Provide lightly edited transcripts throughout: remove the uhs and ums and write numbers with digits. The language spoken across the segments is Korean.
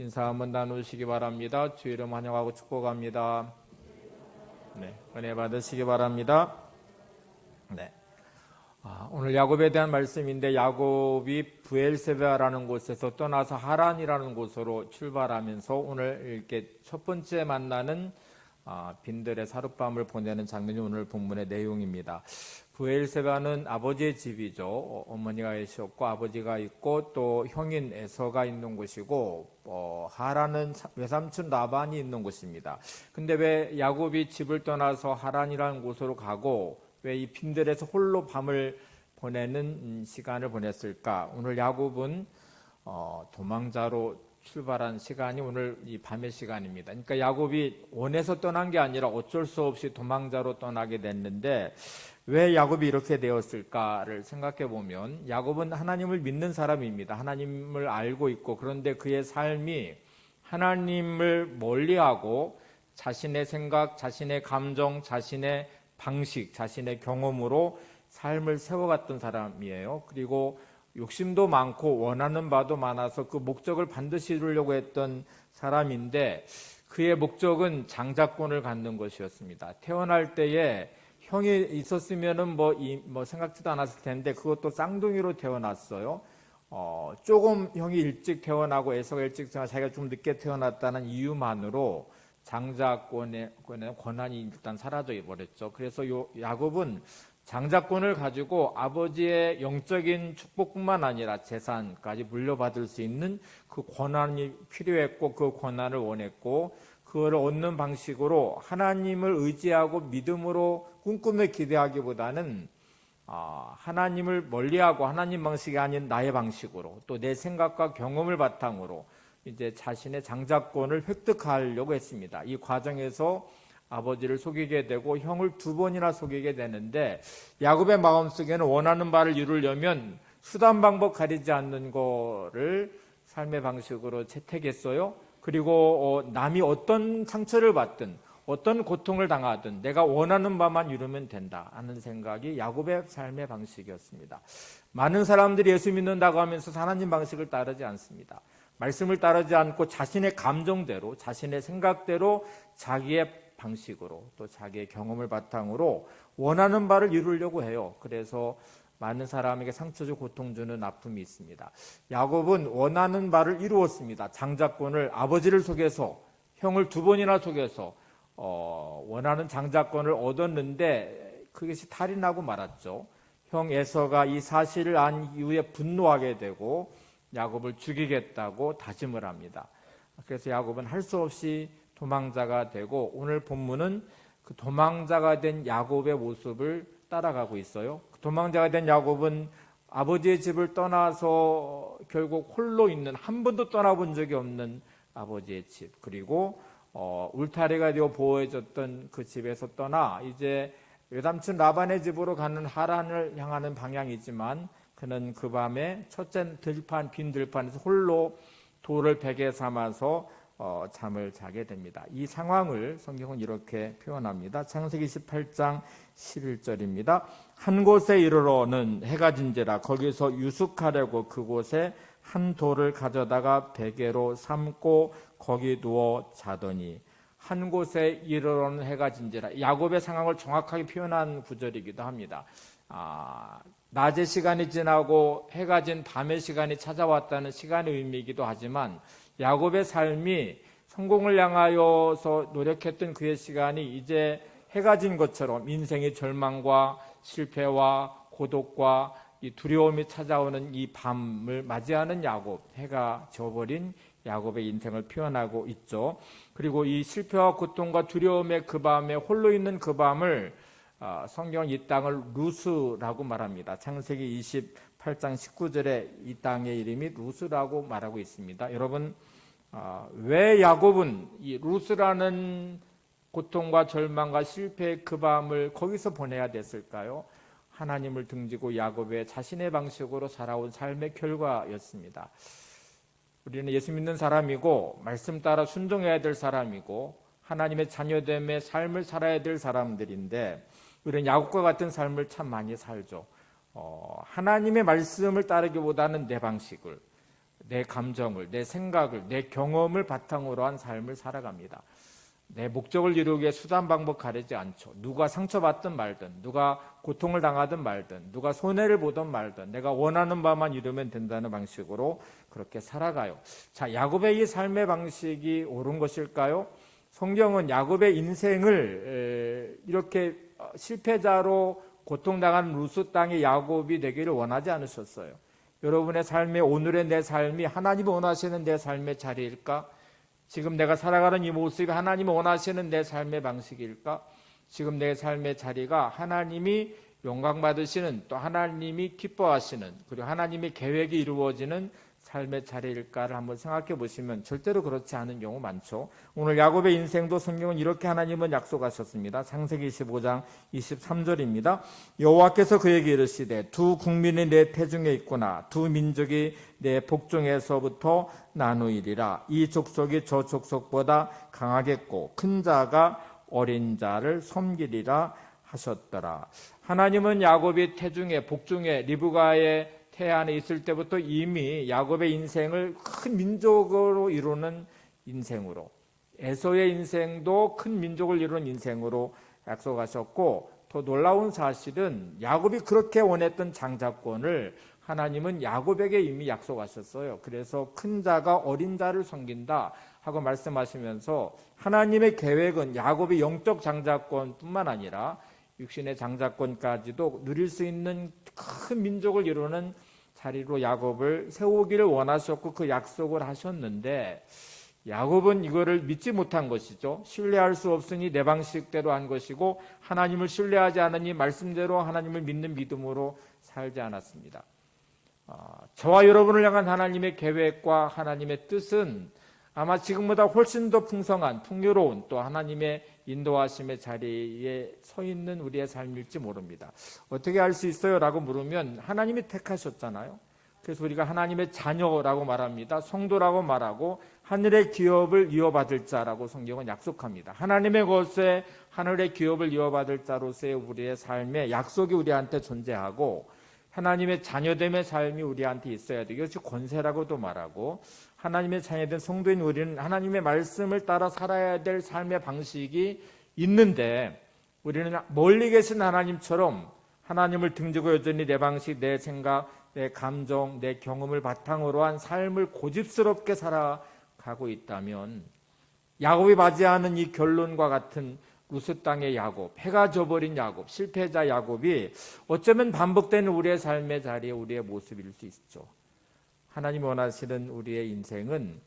인사 한번 나누시기 바랍니다. 주 이름 환영하고 축복합니다. 네, 은혜 받으시기 바랍니다. 네. 오늘 야곱에 대한 말씀인데, 야곱이 브엘세바라는 곳에서 떠나서 하란이라는 곳으로 출발하면서 오늘 이렇게 첫 번째 만나는 빈들의 사룻밤을 보내는 장면이 오늘 본문의 내용입니다. 브엘세바는 아버지의 집이죠. 어머니가 계셨고 아버지가 있고 또 형인 에서가 있는 곳이고, 하란은 외삼촌 라반이 있는 곳입니다. 근데 왜 야곱이 집을 떠나서 하란이라는 곳으로 가고 왜 이 빈들에서 홀로 밤을 보내는 시간을 보냈을까? 오늘 야곱은 도망자로 출발한 시간이 오늘 이 밤의 시간입니다. 그러니까 야곱이 원해서 떠난 게 아니라 어쩔 수 없이 도망자로 떠나게 됐는데, 왜 야곱이 이렇게 되었을까를 생각해 보면, 야곱은 하나님을 믿는 사람입니다. 하나님을 알고 있고, 그런데 그의 삶이 하나님을 멀리하고 자신의 생각, 자신의 감정, 자신의 방식, 자신의 경험으로 삶을 세워갔던 사람이에요. 그리고 욕심도 많고 원하는 바도 많아서 그 목적을 반드시 이루려고 했던 사람인데, 그의 목적은 장자권을 갖는 것이었습니다. 태어날 때에 형이 있었으면은 뭐 생각지도 않았을 텐데, 그것도 쌍둥이로 태어났어요. 조금 형이 일찍 태어나고 에서가 일찍 태어나 자기가 좀 늦게 태어났다는 이유만으로 장자권의 권한이 일단 사라져 버렸죠. 그래서 야곱은 장자권을 가지고 아버지의 영적인 축복뿐만 아니라 재산까지 물려받을 수 있는 그 권한이 필요했고, 그 권한을 원했고, 그걸 얻는 방식으로 하나님을 의지하고 믿음으로 꿈꾸며 기대하기보다는 하나님을 멀리하고 하나님 방식이 아닌 나의 방식으로, 또 내 생각과 경험을 바탕으로 이제 자신의 장자권을 획득하려고 했습니다. 이 과정에서 아버지를 속이게 되고 형을 2번이나 속이게 되는데, 야곱의 마음속에는 원하는 바를 이루려면 수단 방법 가리지 않는 거를 삶의 방식으로 채택했어요. 그리고 남이 어떤 상처를 받든 어떤 고통을 당하든 내가 원하는 바만 이루면 된다 하는 생각이 야곱의 삶의 방식이었습니다. 많은 사람들이 예수 믿는다고 하면서 하나님 방식을 따르지 않습니다. 말씀을 따르지 않고 자신의 감정대로, 자신의 생각대로, 자기의 방식으로, 또 자기의 경험을 바탕으로 원하는 바를 이루려고 해요. 그래서 많은 사람에게 상처 주고 고통 주는 아픔이 있습니다. 야곱은 원하는 바를 이루었습니다. 장자권을 아버지를 속여서, 형을 2번이나 속여서 원하는 장자권을 얻었는데, 그것이 탈이 나고 말았죠. 형 에서가 이 사실을 안 이후에 분노하게 되고 야곱을 죽이겠다고 다짐을 합니다. 그래서 야곱은 할 수 없이 도망자가 되고, 오늘 본문은 그 도망자가 된 야곱의 모습을 따라가고 있어요. 그 도망자가 된 야곱은 아버지의 집을 떠나서 결국 홀로 있는, 한 번도 떠나본 적이 없는 아버지의 집, 그리고 울타리가 되어 보호해줬던 그 집에서 떠나 이제 외삼촌 라반의 집으로 가는 하란을 향하는 방향이지만, 그는 그 밤에 첫째 빈 들판에서 홀로 돌을 베개 삼아서 잠을 자게 됩니다. 이 상황을 성경은 이렇게 표현합니다. 창세기 28장 11절입니다. 한 곳에 이르러는 해가 진지라 거기서 유숙하려고 그곳에 한 돌을 가져다가 베개로 삼고 거기 누워 자더니, 한 곳에 이르러는 해가 진지라, 야곱의 상황을 정확하게 표현한 구절이기도 합니다. 낮의 시간이 지나고 해가 진 밤의 시간이 찾아왔다는 시간의 의미이기도 하지만, 야곱의 삶이 성공을 향하여서 노력했던 그의 시간이 이제 해가 진 것처럼 인생의 절망과 실패와 고독과 이 두려움이 찾아오는 이 밤을 맞이하는 야곱, 해가 져버린 야곱의 인생을 표현하고 있죠. 그리고 이 실패와 고통과 두려움의 그 밤에 홀로 있는 그 밤을 성경은 이 땅을 루스라고 말합니다. 창세기 28장 19절에 이 땅의 이름이 루스라고 말하고 있습니다. 여러분, 왜 야곱은 이 루스라는 고통과 절망과 실패의 그 밤을 거기서 보내야 됐을까요? 하나님을 등지고 야곱의 자신의 방식으로 살아온 삶의 결과였습니다. 우리는 예수 믿는 사람이고 말씀 따라 순종해야 될 사람이고 하나님의 자녀됨의 삶을 살아야 될 사람들인데, 우리는 야곱과 같은 삶을 참 많이 살죠. 하나님의 말씀을 따르기보다는 내 방식을, 내 감정을, 내 생각을, 내 경험을 바탕으로 한 삶을 살아갑니다. 내 목적을 이루기 위해 수단 방법 가리지 않죠. 누가 상처받든 말든, 누가 고통을 당하든 말든, 누가 손해를 보든 말든 내가 원하는 바만 이루면 된다는 방식으로 그렇게 살아가요. 자, 야곱의 이 삶의 방식이 옳은 것일까요? 성경은 야곱의 인생을 이렇게 실패자로 고통당하는 루스 땅의 야곱이 되기를 원하지 않으셨어요. 여러분의 삶의 오늘의 내 삶이 하나님이 원하시는 내 삶의 자리일까? 지금 내가 살아가는 이 모습이 하나님이 원하시는 내 삶의 방식일까? 지금 내 삶의 자리가 하나님이 영광 받으시는, 또 하나님이 기뻐하시는, 그리고 하나님의 계획이 이루어지는 삶의 자리일까를 한번 생각해 보시면 절대로 그렇지 않은 경우 많죠. 오늘 야곱의 인생도 성경은 이렇게 하나님은 약속하셨습니다. 창세기 25장 23절입니다. 여호와께서 그에게 이르시되 두 국민이 내 태중에 있구나. 두 민족이 내 복중에서부터 나누이리라. 이 족속이 저 족속보다 강하겠고 큰 자가 어린 자를 섬기리라 하셨더라. 하나님은 야곱이 태중에 복중에 리브가의 태 안에 있을 때부터 이미 야곱의 인생을 큰 민족으로 이루는 인생으로, 에서의 인생도 큰 민족을 이루는 인생으로 약속하셨고, 더 놀라운 사실은 야곱이 그렇게 원했던 장자권을 하나님은 야곱에게 이미 약속하셨어요. 그래서 큰 자가 어린 자를 섬긴다 하고 말씀하시면서 하나님의 계획은 야곱의 영적 장자권뿐만 아니라 육신의 장자권까지도 누릴 수 있는 큰 민족을 이루는 자리로 야곱을 세우기를 원하셨고 그 약속을 하셨는데, 야곱은 이거를 믿지 못한 것이죠. 신뢰할 수 없으니 내 방식대로 한 것이고, 하나님을 신뢰하지 않으니 말씀대로 하나님을 믿는 믿음으로 살지 않았습니다. 저와 여러분을 향한 하나님의 계획과 하나님의 뜻은 아마 지금보다 훨씬 더 풍성한, 풍요로운, 또 하나님의 인도하심의 자리에 서 있는 우리의 삶일지 모릅니다. 어떻게 알 수 있어요? 라고 물으면 하나님이 택하셨잖아요. 그래서 우리가 하나님의 자녀라고 말합니다. 성도라고 말하고 하늘의 기업을 이어받을 자라고 성경은 약속합니다. 하나님의 것에 하늘의 기업을 이어받을 자로서의 우리의 삶에 약속이 우리한테 존재하고, 하나님의 자녀됨의 삶이 우리한테 있어야 돼요. 이것이 권세라고도 말하고, 하나님의 자녀된 성도인 우리는 하나님의 말씀을 따라 살아야 될 삶의 방식이 있는데, 우리는 멀리 계신 하나님처럼 하나님을 등지고 여전히 내 방식, 내 생각, 내 감정, 내 경험을 바탕으로 한 삶을 고집스럽게 살아가고 있다면, 야곱이 맞이하는 이 결론과 같은 루스 땅의 야곱, 해가 져버린 야곱, 실패자 야곱이 어쩌면 반복되는 우리의 삶의 자리에 우리의 모습일 수 있죠. 하나님이 원하시는 우리의 인생은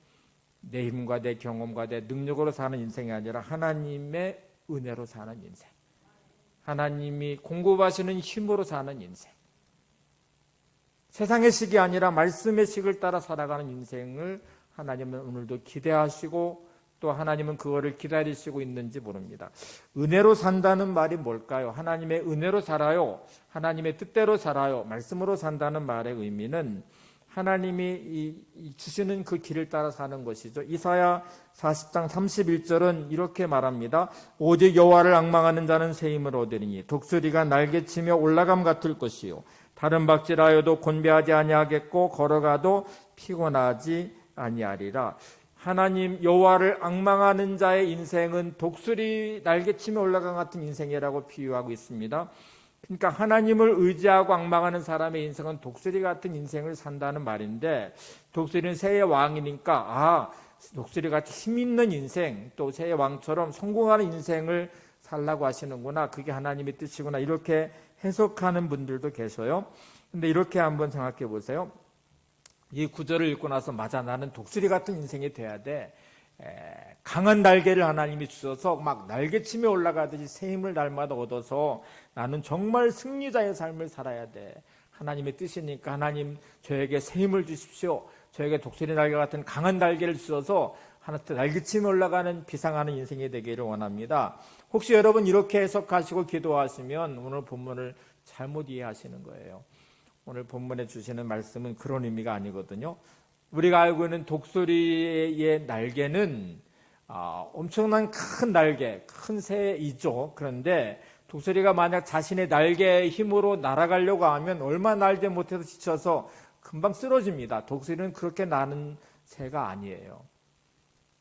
내 힘과 내 경험과 내 능력으로 사는 인생이 아니라 하나님의 은혜로 사는 인생, 하나님이 공급하시는 힘으로 사는 인생, 세상의 식이 아니라 말씀의 식을 따라 살아가는 인생을 하나님은 오늘도 기대하시고, 또 하나님은 그거를 기다리시고 있는지 모릅니다. 은혜로 산다는 말이 뭘까요? 하나님의 은혜로 살아요, 하나님의 뜻대로 살아요, 말씀으로 산다는 말의 의미는 하나님이 주시는 그 길을 따라 사는 것이죠. 이사야 40장 31절은 이렇게 말합니다. 오직 여호와를 앙망하는 자는 새 힘을 얻으리니 독수리가 날개치며 올라감 같을 것이요 다른 박질하여도 곤배하지 아니하겠고 걸어가도 피곤하지 아니하리라. 하나님 여호와를 앙망하는 자의 인생은 독수리 날개치며 올라간 같은 인생이라고 비유하고 있습니다. 그러니까 하나님을 의지하고 앙망하는 사람의 인생은 독수리 같은 인생을 산다는 말인데, 독수리는 새의 왕이니까 독수리같이 힘있는 인생, 또 새의 왕처럼 성공하는 인생을 살라고 하시는구나, 그게 하나님의 뜻이구나, 이렇게 해석하는 분들도 계셔요. 근데 이렇게 한번 생각해 보세요. 이 구절을 읽고 나서 맞아, 나는 독수리 같은 인생이 돼야 돼. 강한 날개를 하나님이 주셔서 막 날개치며 올라가듯이 새 힘을 날마다 얻어서 나는 정말 승리자의 삶을 살아야 돼. 하나님의 뜻이니까 하나님 저에게 새 힘을 주십시오. 저에게 독수리 날개 같은 강한 날개를 주셔서 하나님 날개치며 올라가는 비상하는 인생이 되기를 원합니다. 혹시 여러분 이렇게 해석하시고 기도하시면 오늘 본문을 잘못 이해하시는 거예요. 오늘 본문에 주시는 말씀은 그런 의미가 아니거든요. 우리가 알고 있는 독수리의 날개는 엄청난 큰 날개, 큰 새이죠. 그런데 독수리가 만약 자신의 날개의 힘으로 날아가려고 하면 얼마 날개 못해서 지쳐서 금방 쓰러집니다. 독수리는 그렇게 나는 새가 아니에요.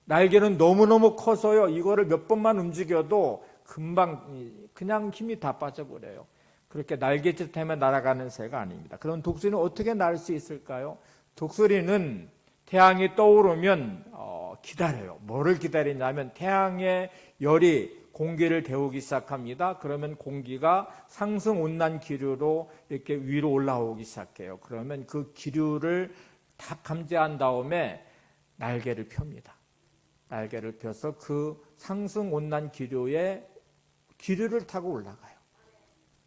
날개는 너무너무 커서요. 이거를 몇 번만 움직여도 금방 그냥 힘이 다 빠져버려요. 그렇게 날개짓하며 날아가는 새가 아닙니다. 그럼 독수리는 어떻게 날 수 있을까요? 독수리는 태양이 떠오르면 기다려요. 뭐를 기다리냐면 태양의 열이 공기를 데우기 시작합니다. 그러면 공기가 상승온난 기류로 이렇게 위로 올라오기 시작해요. 그러면 그 기류를 다 감지한 다음에 날개를 펴니다. 날개를 펴서 그 상승온난 기류를 타고 올라가요.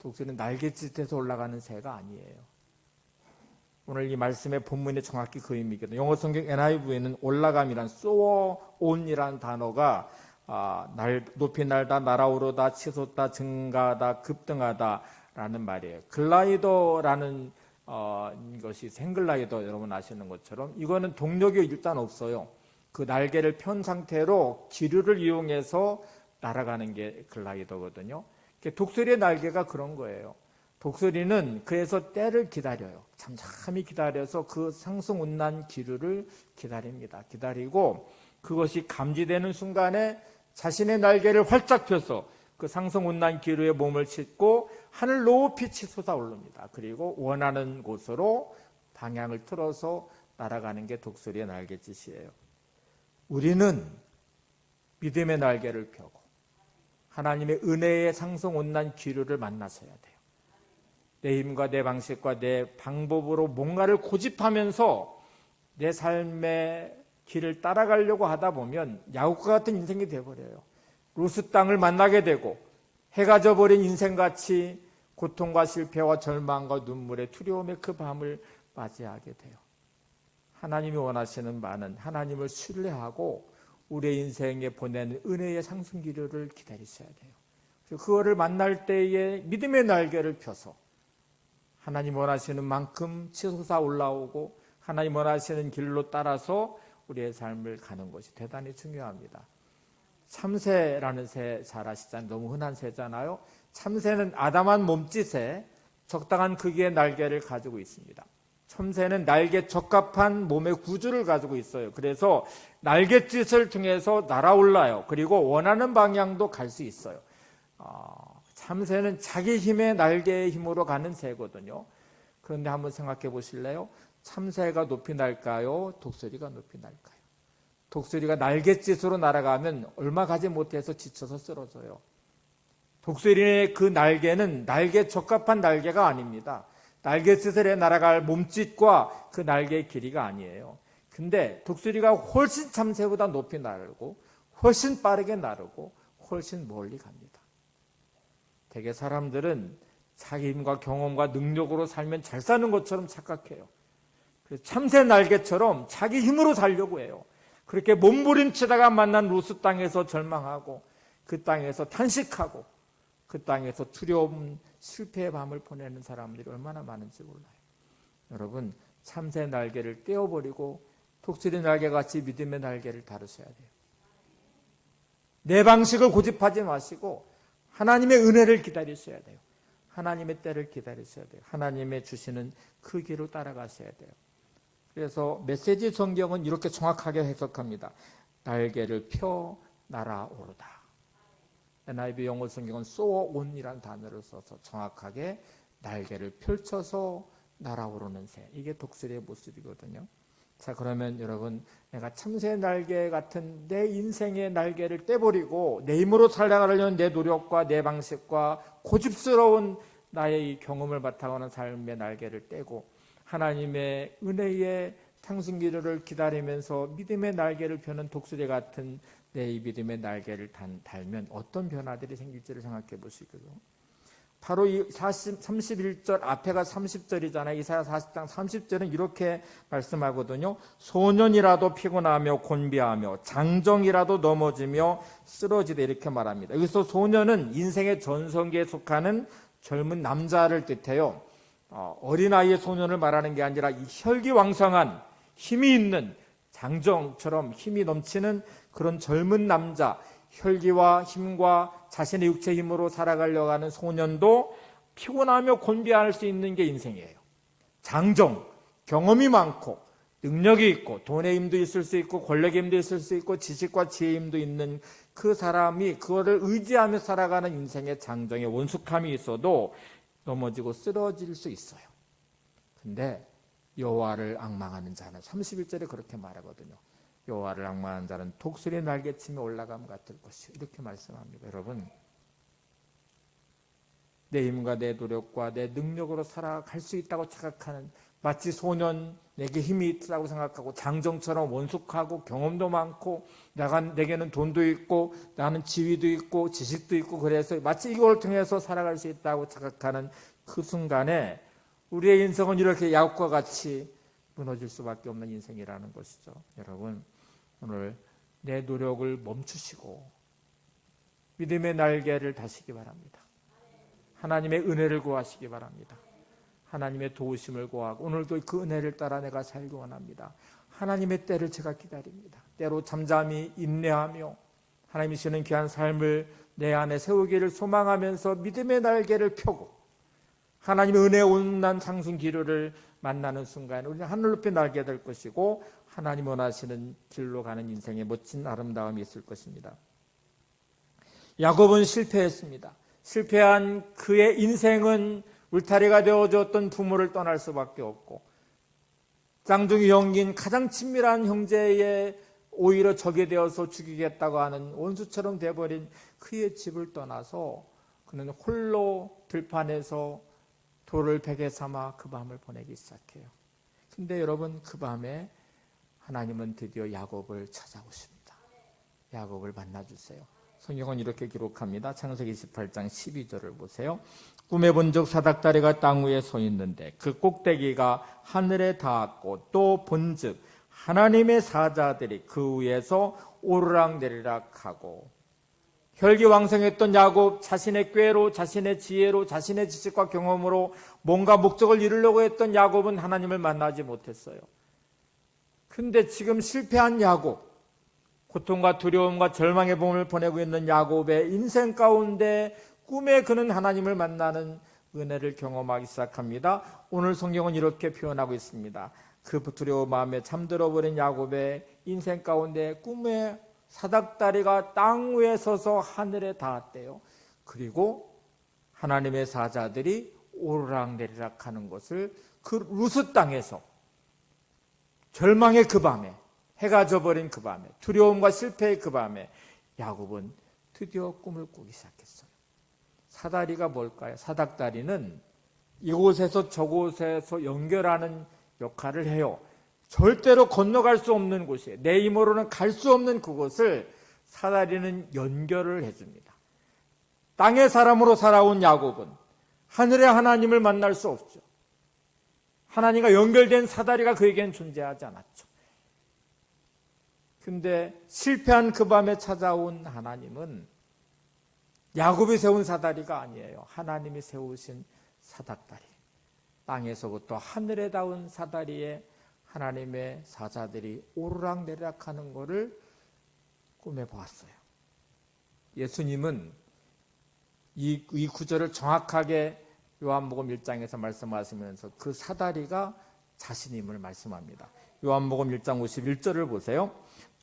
독수리는 날갯짓에서 올라가는 새가 아니에요. 오늘 이 말씀의 본문이 정확히 그 의미거든요. 영어 성경 NIV에는 올라감이란 soar on이라는 단어가 높이 날다, 날아오르다, 치솟다, 증가하다, 급등하다 라는 말이에요. 글라이더라는 것이 생글라이더 여러분 아시는 것처럼 이거는 동력이 일단 없어요. 그 날개를 편 상태로 기류를 이용해서 날아가는 게 글라이더거든요. 독수리의 날개가 그런 거예요. 독수리는 그래서 때를 기다려요. 잠잠히 기다려서 그 상승온난 기류를 기다립니다. 기다리고 그것이 감지되는 순간에 자신의 날개를 활짝 펴서 그 상승온난 기류에 몸을 싣고 하늘 높이 치솟아 오릅니다. 그리고 원하는 곳으로 방향을 틀어서 날아가는 게 독수리의 날갯짓이에요. 우리는 믿음의 날개를 펴고 하나님의 은혜의 상승온난 기류를 만나서야 돼요. 내 힘과 내 방식과 내 방법으로 뭔가를 고집하면서 내 삶의 길을 따라가려고 하다 보면 야곱과 같은 인생이 되어버려요. 루스 땅을 만나게 되고 해가 져버린 인생같이 고통과 실패와 절망과 눈물의 두려움의 그 밤을 맞이하게 돼요. 하나님이 원하시는 바는 하나님을 신뢰하고 우리의 인생에 보내는 은혜의 상승기류를 기다리셔야 돼요. 그거를 만날 때에 믿음의 날개를 펴서 하나님 원하시는 만큼 치솟아 올라오고 하나님 원하시는 길로 따라서 우리의 삶을 가는 것이 대단히 중요합니다. 참새라는 새 잘 아시잖아요. 너무 흔한 새잖아요. 참새는 아담한 몸짓에 적당한 크기의 날개를 가지고 있습니다. 참새는 날개 적합한 몸의 구조를 가지고 있어요. 그래서 날갯짓을 통해서 날아올라요. 그리고 원하는 방향도 갈 수 있어요. 참새는 자기 힘의 날개의 힘으로 가는 새거든요. 그런데 한번 생각해 보실래요? 참새가 높이 날까요? 독수리가 높이 날까요? 독수리가 날갯짓으로 날아가면 얼마 가지 못해서 지쳐서 쓰러져요. 독수리의 그 날개는 날개 적합한 날개가 아닙니다. 날갯짓을 해 날아갈 몸짓과 그 날개의 길이가 아니에요. 근데 독수리가 훨씬 참새보다 높이 날고 훨씬 빠르게 나르고 훨씬 멀리 갑니다. 대개 사람들은 자기 힘과 경험과 능력으로 살면 잘 사는 것처럼 착각해요. 그래서 참새 날개처럼 자기 힘으로 살려고 해요. 그렇게 몸부림치다가 만난 루스 땅에서 절망하고 그 땅에서 탄식하고 그 땅에서 두려움, 실패의 밤을 보내는 사람들이 얼마나 많은지 몰라요. 여러분, 참새 날개를 떼어버리고 독수리 날개같이 믿음의 날개를 다루셔야 돼요. 내 방식을 고집하지 마시고 하나님의 은혜를 기다리셔야 돼요. 하나님의 때를 기다리셔야 돼요. 하나님의 주시는 그 길을 따라가셔야 돼요. 그래서 메시지 성경은 이렇게 정확하게 해석합니다. 날개를 펴 날아오르다. NIV 영어 성경은 soar on이라는 단어를 써서 정확하게 날개를 펼쳐서 날아오르는 새. 이게 독수리의 모습이거든요. 자, 그러면 여러분, 내가 참새 날개 같은 내 인생의 날개를 떼버리고 내 힘으로 살아가려는 내 노력과 내 방식과 고집스러운 나의 이 경험을 바탕으로 하는 삶의 날개를 떼고 하나님의 은혜의 상승기류를 기다리면서 믿음의 날개를 펴는 독수리 같은 내 이 믿음의 날개를 달면 어떤 변화들이 생길지를 생각해 보시고요. 바로 이 31절 앞에가 30절이잖아요. 이사야 40장 30절은 이렇게 말씀하거든요. 소년이라도 피곤하며 곤비하며 장정이라도 넘어지며 쓰러지다 이렇게 말합니다. 여기서 소년은 인생의 전성기에 속하는 젊은 남자를 뜻해요. 어린아이의 소년을 말하는 게 아니라 이 혈기왕성한 힘이 있는 장정처럼 힘이 넘치는 그런 젊은 남자, 혈기와 힘과 자신의 육체 힘으로 살아가려고 하는 소년도 피곤하며 곤비할 수 있는 게 인생이에요. 장정, 경험이 많고 능력이 있고 돈의 힘도 있을 수 있고 권력의 힘도 있을 수 있고 지식과 지혜의 힘도 있는 그 사람이 그거를 의지하며 살아가는 인생의 장정에 원숙함이 있어도 넘어지고 쓰러질 수 있어요. 근데 여호와를 앙망하는 자는 31절에 그렇게 말하거든요. 여호와를 앙망하는 자는 독수리 날개치며 올라감 같을 것이요. 이렇게 말씀합니다. 여러분, 내 힘과 내 노력과 내 능력으로 살아갈 수 있다고 착각하는, 마치 소년 내게 힘이 있다고 생각하고 장정처럼 원숙하고 경험도 많고 내게는 돈도 있고 나는 지위도 있고 지식도 있고 그래서 마치 이걸 통해서 살아갈 수 있다고 착각하는 그 순간에 우리의 인생은 이렇게 야곱과 같이 무너질 수밖에 없는 인생이라는 것이죠. 여러분, 오늘 내 노력을 멈추시고 믿음의 날개를 다시기 바랍니다. 하나님의 은혜를 구하시기 바랍니다. 하나님의 도우심을 구하고 오늘도 그 은혜를 따라 내가 살기 원합니다. 하나님의 때를 제가 기다립니다. 때로 잠잠히 인내하며 하나님이 주시는 귀한 삶을 내 안에 세우기를 소망하면서 믿음의 날개를 펴고 하나님의 은혜의 온난 상승 기류를 만나는 순간 우리는 하늘 높이 날게 될 것이고 하나님 원하시는 길로 가는 인생의 멋진 아름다움이 있을 것입니다. 야곱은 실패했습니다. 실패한 그의 인생은 울타리가 되어줬던 부모를 떠날 수밖에 없고 쌍둥이 형긴 가장 친밀한 형제의 오히려 적이 되어서 죽이겠다고 하는 원수처럼 돼버린 그의 집을 떠나서 그는 홀로 들판에서 돌을 베개 삼아 그 밤을 보내기 시작해요. 근데 여러분, 그 밤에 하나님은 드디어 야곱을 찾아오십니다. 야곱을 만나주세요. 성경은 이렇게 기록합니다. 창세기 28장 12절을 보세요. 꿈에 본 적 사닥다리가 땅 위에 서 있는데 그 꼭대기가 하늘에 닿았고 또 본즉 하나님의 사자들이 그 위에서 오르락내리락 하고. 혈기왕성했던 야곱, 자신의 꾀로, 자신의 지혜로, 자신의 지식과 경험으로 뭔가 목적을 이루려고 했던 야곱은 하나님을 만나지 못했어요. 근데 지금 실패한 야곱, 고통과 두려움과 절망의 봄을 보내고 있는 야곱의 인생 가운데 꿈에 그는 하나님을 만나는 은혜를 경험하기 시작합니다. 오늘 성경은 이렇게 표현하고 있습니다. 그 두려운 마음에 잠들어버린 야곱의 인생 가운데 꿈에 사닥다리가 땅 위에 서서 하늘에 닿았대요. 그리고 하나님의 사자들이 오르락내리락 하는 것을 그 루스 땅에서 절망의 그 밤에, 해가 져버린 그 밤에, 두려움과 실패의 그 밤에 야곱은 드디어 꿈을 꾸기 시작했어요. 사다리가 뭘까요? 사닥다리는 이곳에서 저곳에서 연결하는 역할을 해요. 절대로 건너갈 수 없는 곳이에요. 내 힘으로는 갈 수 없는 그곳을 사다리는 연결을 해줍니다. 땅의 사람으로 살아온 야곱은 하늘의 하나님을 만날 수 없죠. 하나님과 연결된 사다리가 그에게는 존재하지 않았죠. 근데 실패한 그 밤에 찾아온 하나님은 야곱이 세운 사다리가 아니에요. 하나님이 세우신 사닥다리. 땅에서부터 하늘에 닿은 사다리에 하나님의 사자들이 오르락내리락 하는 것을 꿈에 보았어요. 예수님은 이 구절을 정확하게 요한복음 1장에서 말씀하시면서 그 사다리가 자신임을 말씀합니다. 요한복음 1장 51절을 보세요.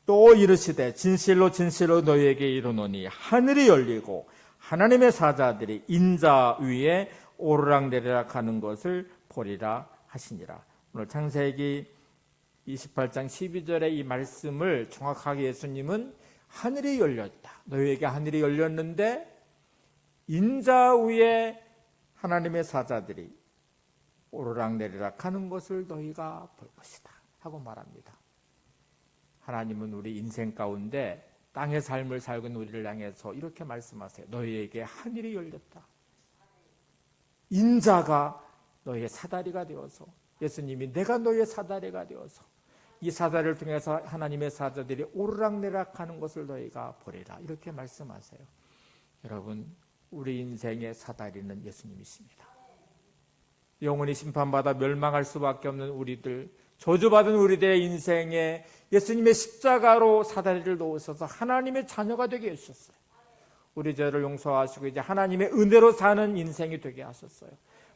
또 이르시되 진실로 진실로 너희에게 이르노니 하늘이 열리고 하나님의 사자들이 인자 위에 오르락내리락 하는 것을 보리라 하시니라. 오늘 창세기 28장 12절의 이 말씀을 정확하게 예수님은 하늘이 열렸다. 너희에게 하늘이 열렸는데 인자 위에 하나님의 사자들이 오르락내리락 하는 것을 너희가 볼 것이다 하고 말합니다. 하나님은 우리 인생 가운데 땅의 삶을 살고 있는 우리를 향해서 이렇게 말씀하세요. 너희에게 하늘이 열렸다. 인자가 너희의 사다리가 되어서, 예수님이 내가 너희의 사다리가 되어서 이 사다리를 통해서 하나님의 사자들이 오르락내리락 하는 것을 너희가 보리라. 이렇게 말씀하세요. 여러분, 우리 인생의 사다리는 예수님이십니다. 영원히 심판받아 멸망할 수밖에 없는 우리들, 저주받은 우리들의 인생에 예수님의 십자가로 사다리를 놓으셔서 하나님의 자녀가 되게 해주셨어요. 우리 죄를 용서하시고 이제 하나님의 은혜로 사는 인생이 되게 하셨어요.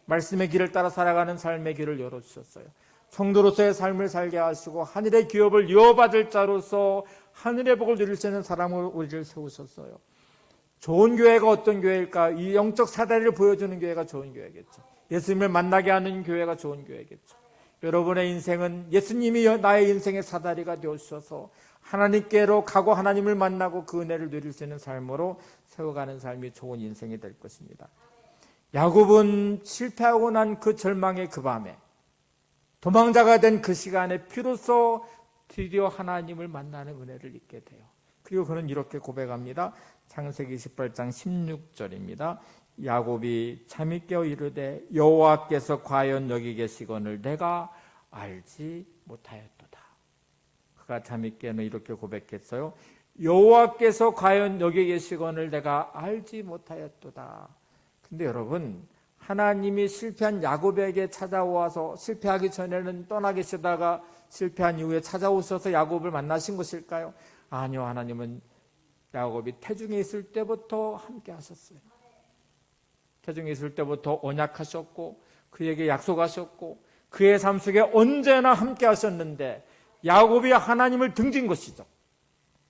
말씀의 길을 따라 살아가는 삶의 길을 열어주셨어요. 성도로서의 삶을 살게 하시고 하늘의 기업을 이어받을 자로서 하늘의 복을 누릴 수 있는 사람을 우리를 세우셨어요. 좋은 교회가 어떤 교회일까? 이 영적 사다리를 보여주는 교회가 좋은 교회겠죠. 예수님을 만나게 하는 교회가 좋은 교회겠죠. 여러분의 인생은 예수님이 나의 인생의 사다리가 되어주셔서 하나님께로 가고 하나님을 만나고 그 은혜를 누릴 수 있는 삶으로 세워가는 삶이 좋은 인생이 될 것입니다. 야곱은 실패하고 난 그 절망의 그 밤에, 도망자가 된 그 시간에 비로소 드디어 하나님을 만나는 은혜를 잊게 돼요. 그리고 그는 이렇게 고백합니다. 창세기 28장 16절입니다. 야곱이 잠이 깨어 이르되 여호와께서 과연 여기 계시거늘 내가 알지 못하였도다. 그가 잠이 깨어 이렇게 고백했어요. 여호와께서 과연 여기 계시거늘 내가 알지 못하였도다. 근데 여러분, 하나님이 실패한 야곱에게 찾아와서 실패하기 전에는 떠나 계시다가 실패한 이후에 찾아오셔서 야곱을 만나신 것일까요? 아니요, 하나님은 야곱이 태중에 있을 때부터 함께 하셨어요. 태중에 있을 때부터 언약하셨고 그에게 약속하셨고 그의 삶 속에 언제나 함께 하셨는데 야곱이 하나님을 등진 것이죠.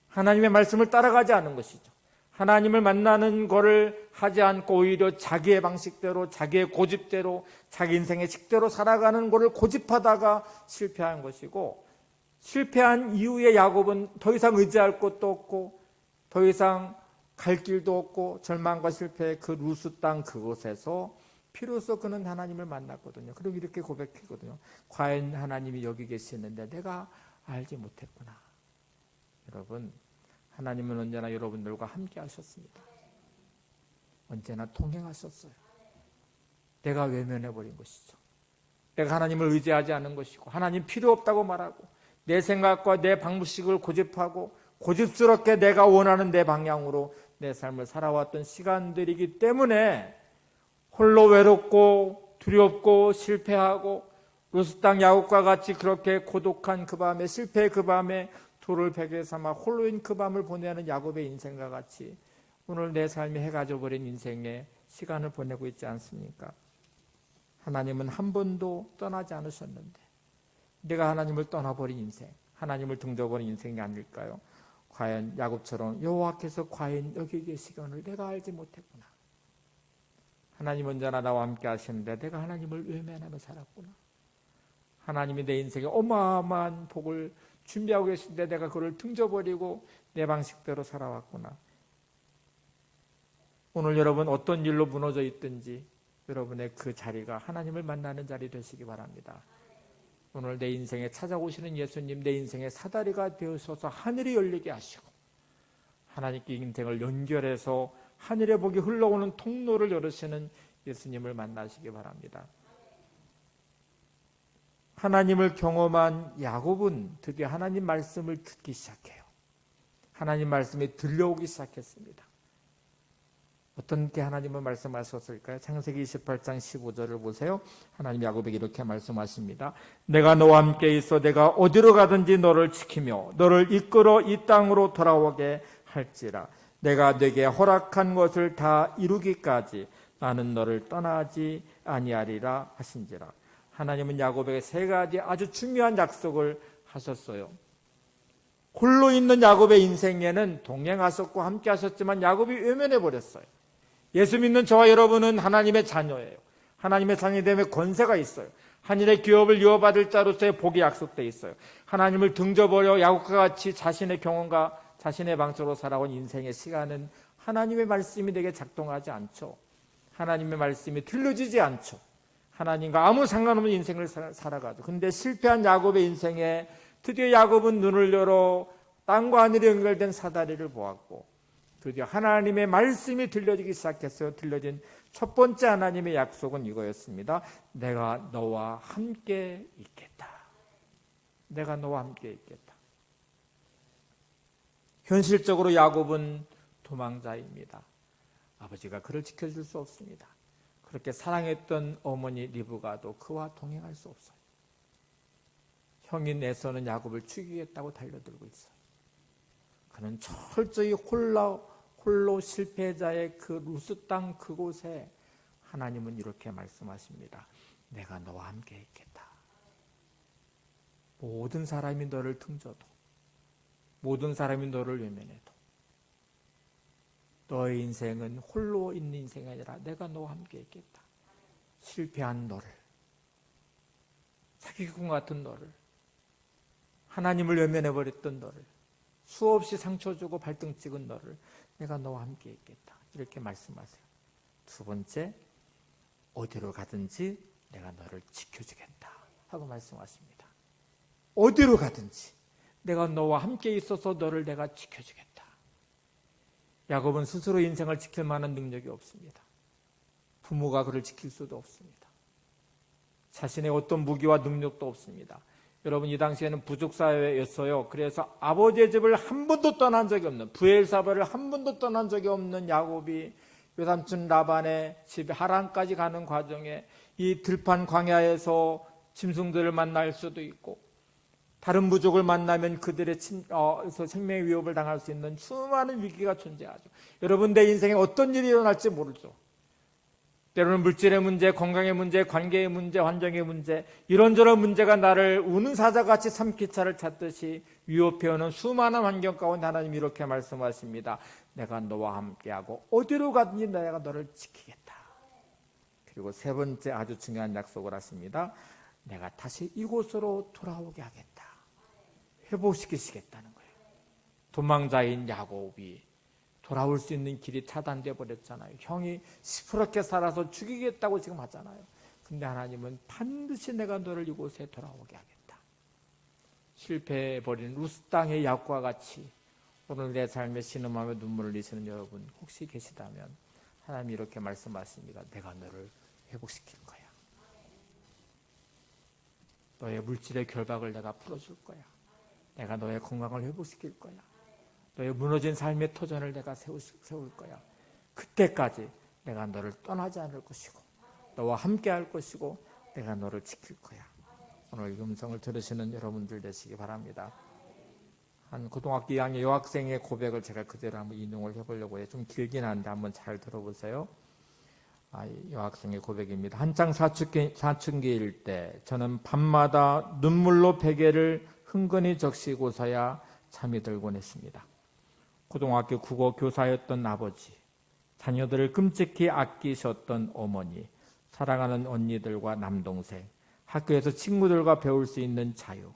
하나님의 말씀을 따라가지 않은 것이죠. 하나님을 만나는 것을 하지 않고 오히려 자기의 방식대로, 자기의 고집대로, 자기 인생의 식대로 살아가는 것을 고집하다가 실패한 것이고, 실패한 이후에 야곱은 더 이상 의지할 곳도 없고 더 이상 갈 길도 없고 절망과 실패의 그 루스 땅 그곳에서 비로소 그는 하나님을 만났거든요. 그리고 이렇게 고백했거든요. 과연 하나님이 여기 계시는데 내가 알지 못했구나. 여러분, 하나님은 언제나 여러분들과 함께 하셨습니다. 언제나 동행하셨어요. 내가 외면해버린 것이죠. 내가 하나님을 의지하지 않은 것이고 하나님 필요 없다고 말하고 내 생각과 내 방식을 고집하고 고집스럽게 내가 원하는 내 방향으로 내 삶을 살아왔던 시간들이기 때문에 홀로 외롭고 두렵고 실패하고 루스 땅 야곱과 같이 그렇게 고독한 그 밤에, 실패의 그 밤에 돌을 베개 삼아 홀로인 그 밤을 보내는 야곱의 인생과 같이 오늘 내 삶이 해가 져버린 인생에 시간을 보내고 있지 않습니까? 하나님은 한 번도 떠나지 않으셨는데 내가 하나님을 떠나버린 인생, 하나님을 등져버린 인생이 아닐까요? 과연 야곱처럼 여호와께서 과연 여기 계시거늘 내가 알지 못했구나. 하나님 언제나 나와 함께 하시는데 내가 하나님을 외면하며 살았구나. 하나님이 내 인생에 어마어마한 복을 준비하고 계신데 내가 그걸 등져버리고 내 방식대로 살아왔구나. 오늘 여러분 어떤 일로 무너져 있든지 여러분의 그 자리가 하나님을 만나는 자리 되시기 바랍니다. 오늘 내 인생에 찾아오시는 예수님, 내 인생의 사다리가 되어서서 하늘이 열리게 하시고 하나님께 인생을 연결해서 하늘의 복이 흘러오는 통로를 열으시는 예수님을 만나시기 바랍니다. 하나님을 경험한 야곱은 드디어 하나님 말씀을 듣기 시작해요. 하나님 말씀이 들려오기 시작했습니다. 어떤 게 하나님은 말씀하셨을까요? 창세기 28장 15절을 보세요. 하나님 야곱에게 이렇게 말씀하십니다. 내가 너와 함께 있어 내가 어디로 가든지 너를 지키며 너를 이끌어 이 땅으로 돌아오게 할지라. 내가 네게 허락한 것을 다 이루기까지 나는 너를 떠나지 아니하리라 하신지라. 하나님은 야곱에게 세 가지 아주 중요한 약속을 하셨어요. 홀로 있는 야곱의 인생에는 동행하셨고 함께 하셨지만 야곱이 외면해버렸어요. 예수 믿는 저와 여러분은 하나님의 자녀예요. 하나님의 자녀이 되면 권세가 있어요. 하늘의 기업을 이어받을 자로서의 복이 약속되어 있어요. 하나님을 등져버려 야곱과 같이 자신의 경험과 자신의 방식으로 살아온 인생의 시간은 하나님의 말씀이 내게 작동하지 않죠. 하나님의 말씀이 들려지지 않죠. 하나님과 아무 상관없는 인생을 살아가죠. 근데 실패한 야곱의 인생에 드디어 야곱은 눈을 열어 땅과 하늘이 연결된 사다리를 보았고 드디어 하나님의 말씀이 들려지기 시작했어요. 들려진 첫 번째 하나님의 약속은 이거였습니다. 내가 너와 함께 있겠다. 내가 너와 함께 있겠다. 현실적으로 야곱은 도망자입니다. 아버지가 그를 지켜줄 수 없습니다. 그렇게 사랑했던 어머니 리브가도 그와 동행할 수 없어요. 형인 에서는 야곱을 죽이겠다고 달려들고 있어요. 그는 철저히 홀로 실패자의 그 루스 땅 그곳에 하나님은 이렇게 말씀하십니다. 내가 너와 함께 있겠다. 모든 사람이 너를 등져도, 모든 사람이 너를 외면해도 너의 인생은 홀로 있는 인생이 아니라 내가 너와 함께 있겠다. 실패한 너를, 사기꾼 같은 너를, 하나님을 외면해버렸던 너를, 수없이 상처 주고 발등 찍은 너를 내가 너와 함께 있겠다. 이렇게 말씀하세요. 두 번째, 어디로 가든지 내가 너를 지켜주겠다 하고 말씀하십니다. 어디로 가든지 내가 너와 함께 있어서 너를 내가 지켜주겠다. 야곱은 스스로 인생을 지킬 만한 능력이 없습니다. 부모가 그를 지킬 수도 없습니다. 자신의 어떤 무기와 능력도 없습니다. 여러분, 이 당시에는 부족사회였어요. 그래서 아버지의 집을 한 번도 떠난 적이 없는, 브엘사바를 한 번도 떠난 적이 없는 야곱이 외삼촌 라반의 집에 하란까지 가는 과정에 이 들판 광야에서 짐승들을 만날 수도 있고, 다른 부족을 만나면 그들의 생명의 위협을 당할 수 있는 수많은 위기가 존재하죠. 여러분, 내 인생에 어떤 일이 일어날지 모르죠. 때로는 물질의 문제, 건강의 문제, 관계의 문제, 환경의 문제, 이런저런 문제가 나를 우는 사자같이 삼키차를 찾듯이 위협해오는 수많은 환경 가운데 하나님이 이렇게 말씀하십니다. 내가 너와 함께하고 어디로 가든지 내가 너를 지키겠다. 그리고 세 번째 아주 중요한 약속을 하십니다. 내가 다시 이곳으로 돌아오게 하겠다. 회복시키시겠다는 거예요. 도망자인 야곱이 돌아올 수 있는 길이 차단돼 버렸잖아요. 형이 시퍼렇게 살아서 죽이겠다고 지금 하잖아요. 근데 하나님은 반드시 내가 너를 이곳에 돌아오게 하겠다. 실패해버린 루스 땅의 야곱과 같이 오늘 내 삶에 신음하며 눈물을 흘리시는 여러분 혹시 계시다면 하나님이 이렇게 말씀하십니다. 내가 너를 회복시킬 거야. 너의 물질의 결박을 내가 풀어줄 거야. 내가 너의 건강을 회복시킬 거야. 너의 무너진 삶의 터전을 내가 세울 거야. 그때까지 내가 너를 떠나지 않을 것이고 너와 함께 할 것이고 내가 너를 지킬 거야. 오늘 이 음성을 들으시는 여러분들 되시기 바랍니다. 한 고등학교 2학년 여학생의 고백을 제가 그대로 한번 인용을 해보려고 해요. 좀 길긴 한데 한번 잘 들어보세요. 여학생의 고백입니다. 한창 사춘기일 때 저는 밤마다 눈물로 베개를 흥건히 적시고서야 잠이 들곤 했습니다. 고등학교 국어 교사였던 아버지, 자녀들을 끔찍히 아끼셨던 어머니, 사랑하는 언니들과 남동생, 학교에서 친구들과 배울 수 있는 자유,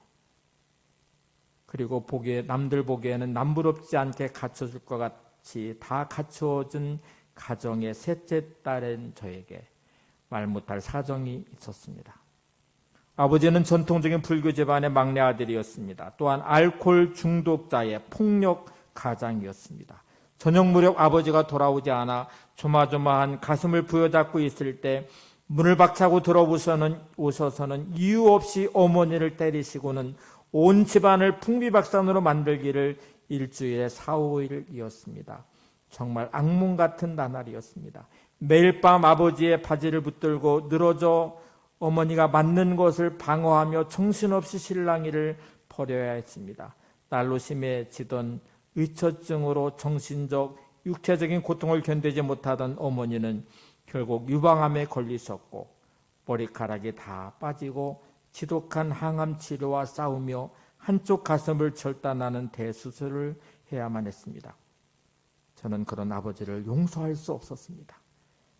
그리고 남들 보기에는 남부럽지 않게 갖춰줄 것 같이 다 갖추어준 가정의 셋째 딸인 저에게 말 못할 사정이 있었습니다. 아버지는 전통적인 불교 집안의 막내 아들이었습니다. 또한 알코올 중독자의 폭력 가장이었습니다. 저녁 무렵 아버지가 돌아오지 않아 조마조마한 가슴을 부여잡고 있을 때 문을 박차고 들어오셔서는 이유 없이 어머니를 때리시고는 온 집안을 풍비박산으로 만들기를 일주일에 4, 5일이었습니다. 정말 악몽 같은 나날이었습니다. 매일 밤 아버지의 바지를 붙들고 늘어져 어머니가 맞는 것을 방어하며 정신없이 실랑이를 벌여야 했습니다. 날로 심해지던 의처증으로 정신적, 육체적인 고통을 견디지 못하던 어머니는 결국 유방암에 걸리셨고 머리카락이 다 빠지고 지독한 항암 치료와 싸우며 한쪽 가슴을 절단하는 대수술을 해야만 했습니다. 저는 그런 아버지를 용서할 수 없었습니다.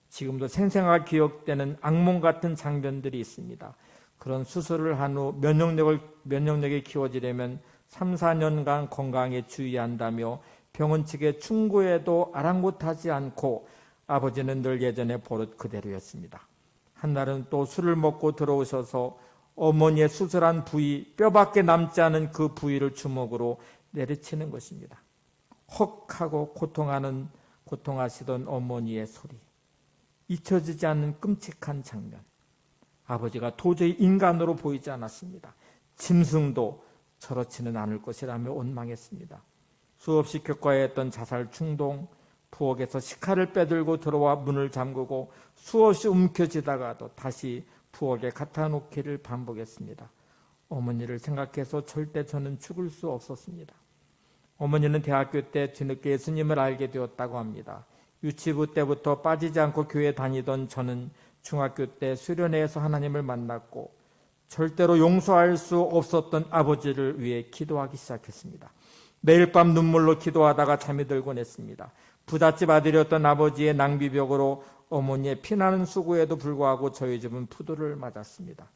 지금도 생생하게 기억되는 악몽 같은 장면들이 있습니다. 그런 수술을 한 후 면역력이 키워지려면 3, 4년간 건강에 주의한다며 병원 측에 충고해도 아랑곳하지 않고 아버지는 늘 예전의 버릇 그대로였습니다. 한날은 또 술을 먹고 들어오셔서 어머니의 수술한 부위, 뼈밖에 남지 않은 그 부위를 주먹으로 내리치는 것입니다. 헉 하고 고통하시던 어머니의 소리, 잊혀지지 않는 끔찍한 장면. 아버지가 도저히 인간으로 보이지 않았습니다. 짐승도 저렇지는 않을 것이라며 원망했습니다. 수없이 겪어야 했던 자살 충동, 부엌에서 식칼을 빼들고 들어와 문을 잠그고 수없이 움켜쥐다가도 다시 부엌에 갖다 놓기를 반복했습니다. 어머니를 생각해서 절대 저는 죽을 수 없었습니다. 어머니는 대학교 때 뒤늦게 예수님을 알게 되었다고 합니다. 유치부 때부터 빠지지 않고 교회 다니던 저는 중학교 때 수련회에서 하나님을 만났고 절대로 용서할 수 없었던 아버지를 위해 기도하기 시작했습니다. 매일 밤 눈물로 기도하다가 잠이 들곤 했습니다. 부잣집 아들이었던 아버지의 낭비벽으로 어머니의 피나는 수고에도 불구하고 저희 집은 부도를 맞았습니다.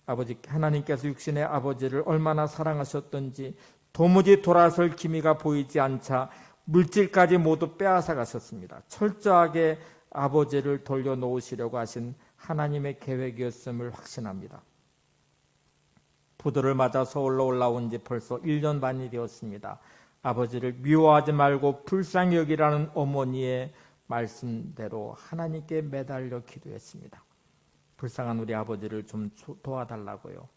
아버지 하나님께서 육신의 아버지를 얼마나 사랑하셨던지 도무지 돌아설 기미가 보이지 않자 물질까지 모두 빼앗아 가셨습니다. 철저하게 아버지를 돌려놓으시려고 하신 하나님의 계획이었음을 확신합니다. 부도를 맞아 서울로 올라온 지 벌써 1년 반이 되었습니다. 아버지를 미워하지 말고 불쌍히 여기라는 어머니의 말씀대로 하나님께 매달려 기도했습니다. 불쌍한 우리 아버지를 좀 도와달라고요.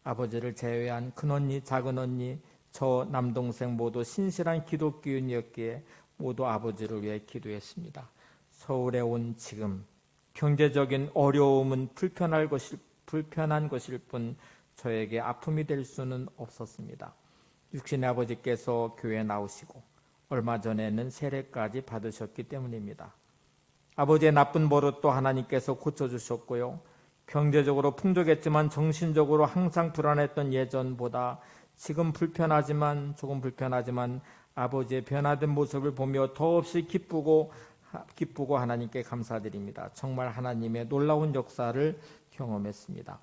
아버지를 제외한 큰언니, 작은언니, 저 남동생 모두 신실한 기독교인이었기에 모두 아버지를 위해 기도했습니다. 서울에 온 지금 경제적인 어려움은 불편한 것일 뿐 저에게 아픔이 될 수는 없었습니다. 육신의 아버지께서 교회에 나오시고 얼마 전에는 세례까지 받으셨기 때문입니다. 아버지의 나쁜 버릇도 하나님께서 고쳐주셨고요. 경제적으로 풍족했지만 정신적으로 항상 불안했던 예전보다 지금 조금 불편하지만 아버지의 변화된 모습을 보며 더없이 기쁘고 하나님께 감사드립니다. 정말 하나님의 놀라운 역사를 경험했습니다.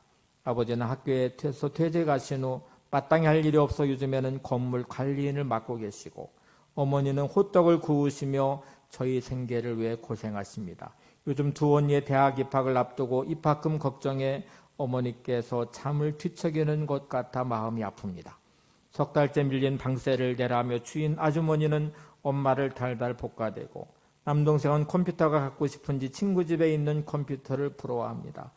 아버지는 학교에서 퇴직 하신 후 마땅히 할 일이 없어 요즘에는 건물 관리인을 맡고 계시고 어머니는 호떡을 구우시며 저희 생계를 위해 고생하십니다. 요즘 두 언니의 대학 입학을 앞두고 입학금 걱정에 어머니께서 잠을 뒤척이는 것 같아 마음이 아픕니다. 석 달째 밀린 방세를 내라며 주인 아주머니는 엄마를 달달 볶아대고 남동생은 컴퓨터가 갖고 싶은지 친구 집에 있는 컴퓨터를 부러워합니다.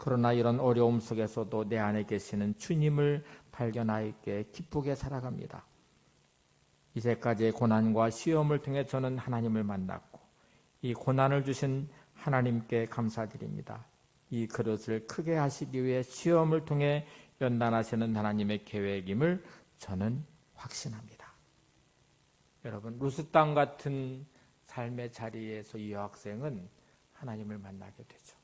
그러나 이런 어려움 속에서도 내 안에 계시는 주님을 발견하였기에 기쁘게 살아갑니다. 이제까지의 고난과 시험을 통해 저는 하나님을 만났고 이 고난을 주신 하나님께 감사드립니다. 이 그릇을 크게 하시기 위해 시험을 통해 연단하시는 하나님의 계획임을 저는 확신합니다. 여러분, 루스 땅 같은 삶의 자리에서 이 여학생은 하나님을 만나게 되죠.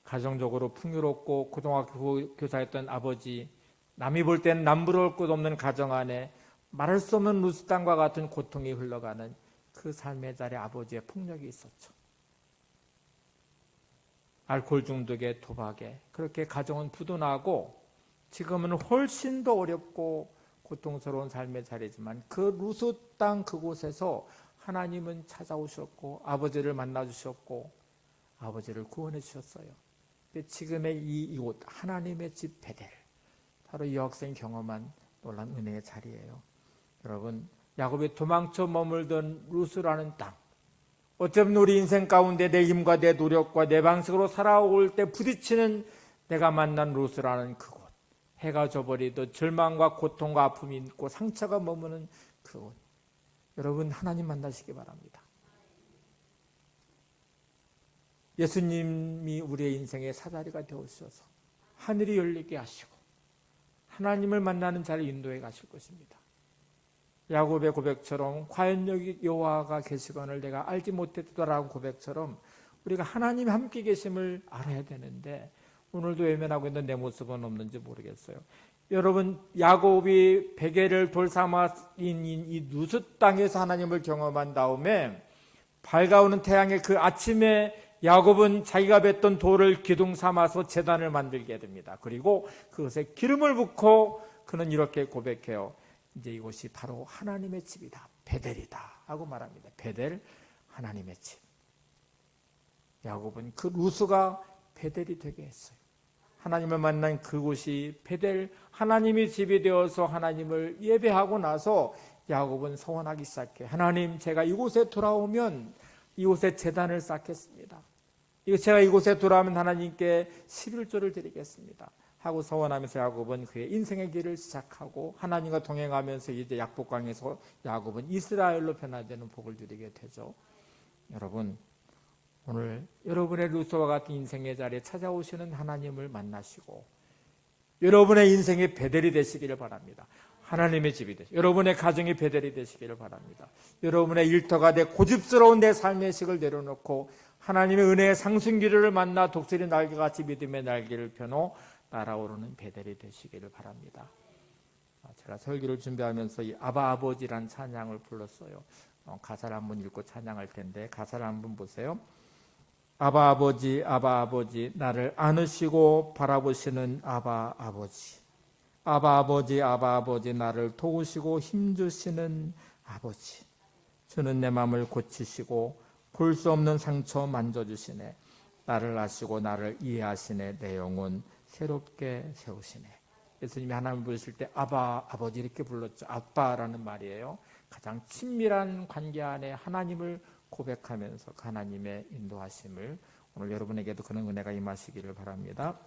가정적으로 풍요롭고 고등학교 교사였던 아버지, 남이 볼 땐 남부러울 것 없는 가정 안에 말할 수 없는 루스 땅과 같은 고통이 흘러가는 그 삶의 자리에 아버지의 폭력이 있었죠. 알코올 중독에 도박에 그렇게 가정은 부도나고 지금은 훨씬 더 어렵고 고통스러운 삶의 자리지만 그 루스 땅 그곳에서 하나님은 찾아오셨고 아버지를 만나주셨고 아버지를 구원해 주셨어요. 지금의 이곳 하나님의 집 베델, 바로 이 학생이 경험한 놀라운 은혜의 자리예요. 여러분, 야곱이 도망쳐 머물던 루스라는 땅, 어쩌면 우리 인생 가운데 내 힘과 내 노력과 내 방식으로 살아올 때 부딪히는 내가 만난 루스라는 그곳, 해가 져버리듯 절망과 고통과 아픔이 있고 상처가 머무는 그곳, 여러분 하나님 만나시기 바랍니다. 예수님이 우리의 인생의 사다리가 되어주셔서 하늘이 열리게 하시고 하나님을 만나는 자리를 인도해 가실 것입니다. 야곱의 고백처럼 과연 여기 여호와가 계시거늘 내가 알지 못했더라고 고백처럼 우리가 하나님이 함께 계심을 알아야 되는데 오늘도 외면하고 있는 내 모습은 없는지 모르겠어요. 여러분, 야곱이 베개를 돌삼아 있는 이 누스 땅에서 하나님을 경험한 다음에 밝아오는 태양의 그 아침에 야곱은 자기가 뱉던 돌을 기둥 삼아서 제단을 만들게 됩니다. 그리고 그것에 기름을 붓고 그는 이렇게 고백해요. 이제 이곳이 바로 하나님의 집이다. 베델이다 하고 말합니다. 베델, 하나님의 집. 야곱은 그 루스가 베델이 되게 했어요. 하나님을 만난 그곳이 베델, 하나님의 집이 되어서 하나님을 예배하고 나서 야곱은 서원하기 시작해. 하나님, 제가 이곳에 돌아오면 이곳에 제단을 쌓겠습니다. 제가 이곳에 돌아오면 하나님께 11조를 드리겠습니다 하고 서원하면서 야곱은 그의 인생의 길을 시작하고 하나님과 동행하면서 이제 약복강에서 야곱은 이스라엘로 변화되는 복을 누리게 되죠. 여러분, 오늘 여러분의 루스와 같은 인생의 자리에 찾아오시는 하나님을 만나시고 여러분의 인생의 베델이 되시기를 바랍니다. 하나님의 집이 되시고 여러분의 가정이 베델이 되시기를 바랍니다. 여러분의 일터가 내 고집스러운 내 삶의 식을 내려놓고 하나님의 은혜의 상승기를 만나 독수리 날개같이 믿음의 날개를 펴고 날아오르는 베델이 되시기를 바랍니다. 제가 설교를 준비하면서 이 아바 아버지란 찬양을 불렀어요. 가사를 한번 읽고 찬양할 텐데 가사를 한번 보세요. 아바 아버지, 아바 아버지, 나를 안으시고 바라보시는 아바 아버지. 아바 아버지, 아바 아버지, 나를 도우시고 힘주시는 아버지. 주는 내 마음을 고치시고 볼 수 없는 상처 만져주시네. 나를 아시고 나를 이해하시네. 내 영혼 새롭게 세우시네. 예수님이 하나님 부르실 때 아바 아버지 이렇게 불렀죠. 아빠라는 말이에요. 가장 친밀한 관계 안에 하나님을 고백하면서 하나님의 인도하심을 오늘 여러분에게도 그런 은혜가 임하시기를 바랍니다.